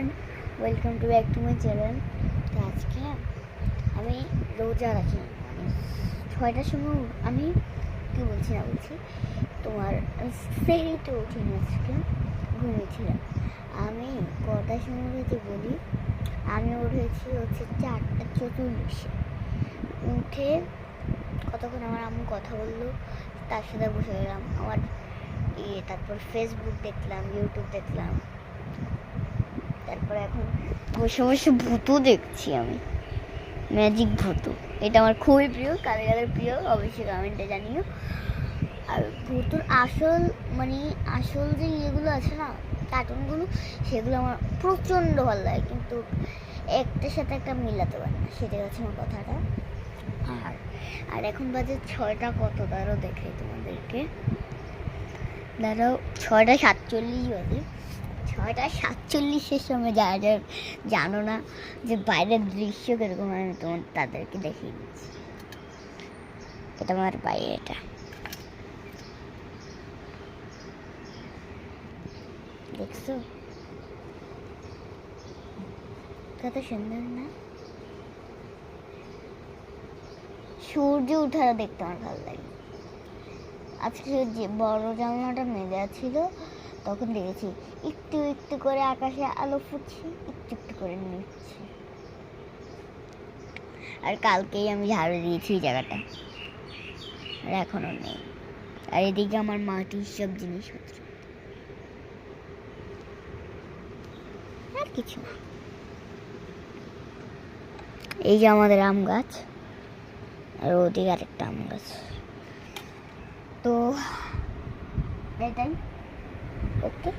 Everyone, welcome to back to my channel. তো আজকে আমি রোজা রাখি, মানে 6টার সময় আমি কী বলছি তোমার সেরিতে উঠিনি, আজকে ঘুমিয়েছিলাম। আমি কটার সময় উঠেছি বলি, আমি উঠেছি 4:44। উঠে কতক্ষণ আমার আম্মু কথা বললো, তার সাথে বসে গেলাম। তারপর ফেসবুক দেখলাম, ইউটিউব দেখলাম। তারপরে এখন বসে বসে ভূতও দেখছি, আমি ম্যাজিক ভূতু। এটা আমার খুবই প্রিয়, কাদের প্রিয় অবশ্যই কমেন্টে জানিও। আর ভূতুর আসল যে ইয়েগুলো আছে না, কার্টুনগুলো, সেগুলো আমার প্রচণ্ড ভালো লাগে, কিন্তু একটার সাথে একটা মিলাতে পারে না, সেটাই হচ্ছে আমার কথাটা। আর এখন বাজে 6টা কত, তারও দেখাই তোমাদেরকে। দাঁড়াও, 6:47 বাজে। 6:47-এর সময় যারা জানো না যে বাইরের দৃশ্য কীরকম, আমি তাদেরকে দেখিয়ে দিচ্ছি। এটা আমার বাইরে, এটা দেখছো কত সুন্দর না? সূর্য উঠাটা দেখতে আমার ভালো লাগে। আজকে যে বড় জানলাটা মেলে ছিল, তখন দেখেছি একটু একটু করে আকাশে আলো ফুটছে, একটু একটু করে নিচ্ছে। আর কালকেই আমি ঝাড়ু দিয়েছি এই জায়গাটা, আর এখনো নেই। আর এদিকে আমার মাটির সব জিনিসপত্র, আর কিছু না। এই যে আমাদের আম গাছ, আর ওদিকে আরেকটা আম গাছ। তো এটাই, ওকে।